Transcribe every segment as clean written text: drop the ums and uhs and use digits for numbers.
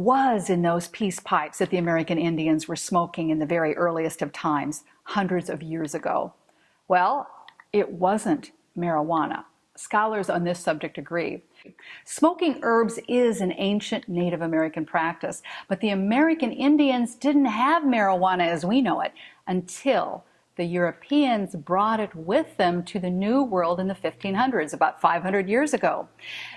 was in those peace pipes that the American Indians were smoking in the very earliest of times, hundreds of years ago? Well, it wasn't marijuana. Scholars on this subject agree. Smoking herbs is an ancient Native American practice, but the American Indians didn't have marijuana as we know it until the Europeans brought it with them to the New World in the 1500s, about 500 years ago.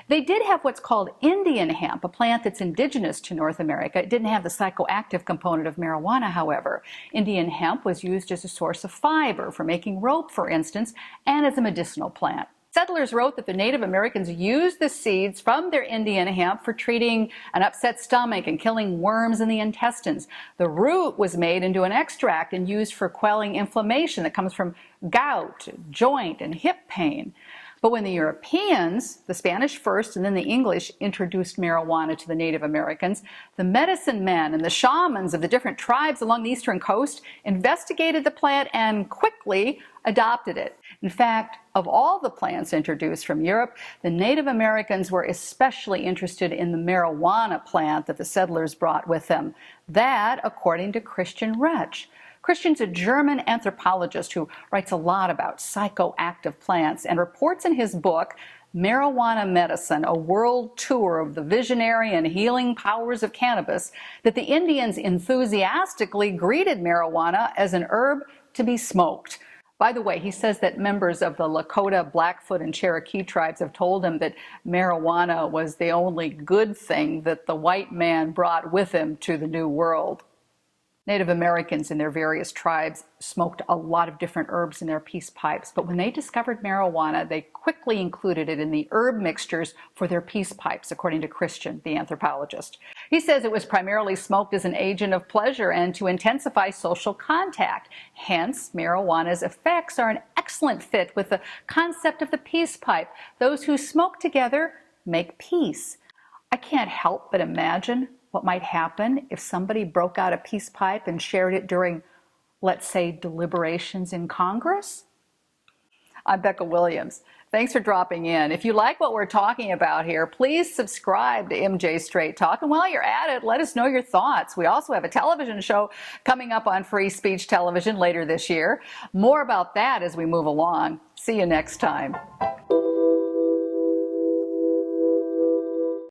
They did have what's called Indian hemp, a plant that's indigenous to North America. It didn't have the psychoactive component of marijuana, however. Indian hemp was used as a source of fiber for making rope, for instance, and as a medicinal plant. Settlers wrote that the Native Americans used the seeds from their Indian hemp for treating an upset stomach and killing worms in the intestines. The root was made into an extract and used for quelling inflammation that comes from gout, joint, and hip pain. But when the Europeans, the Spanish first and then the English, introduced marijuana to the Native Americans, the medicine men and the shamans of the different tribes along the eastern coast investigated the plant and quickly adopted it. In fact, of all the plants introduced from Europe, the Native Americans were especially interested in the marijuana plant that the settlers brought with them. That, according to Christian Rech. Christian's a German anthropologist who writes a lot about psychoactive plants and reports in his book, Marijuana Medicine, a world tour of the visionary and healing powers of cannabis, that the Indians enthusiastically greeted marijuana as an herb to be smoked. By the way, he says that members of the Lakota, Blackfoot, and Cherokee tribes have told him that marijuana was the only good thing that the white man brought with him to the New World. Native Americans in their various tribes smoked a lot of different herbs in their peace pipes, but when they discovered marijuana, they quickly included it in the herb mixtures for their peace pipes, according to Christian, the anthropologist. He says it was primarily smoked as an agent of pleasure and to intensify social contact. Hence, marijuana's effects are an excellent fit with the concept of the peace pipe. Those who smoke together make peace. I can't help but imagine what might happen if somebody broke out a peace pipe and shared it during, let's say, deliberations in Congress? I'm Becca Williams. Thanks for dropping in. If you like what we're talking about here, please subscribe to MJ Straight Talk. And while you're at it, let us know your thoughts. We also have a television show coming up on Free Speech Television later this year. More about that as we move along. See you next time.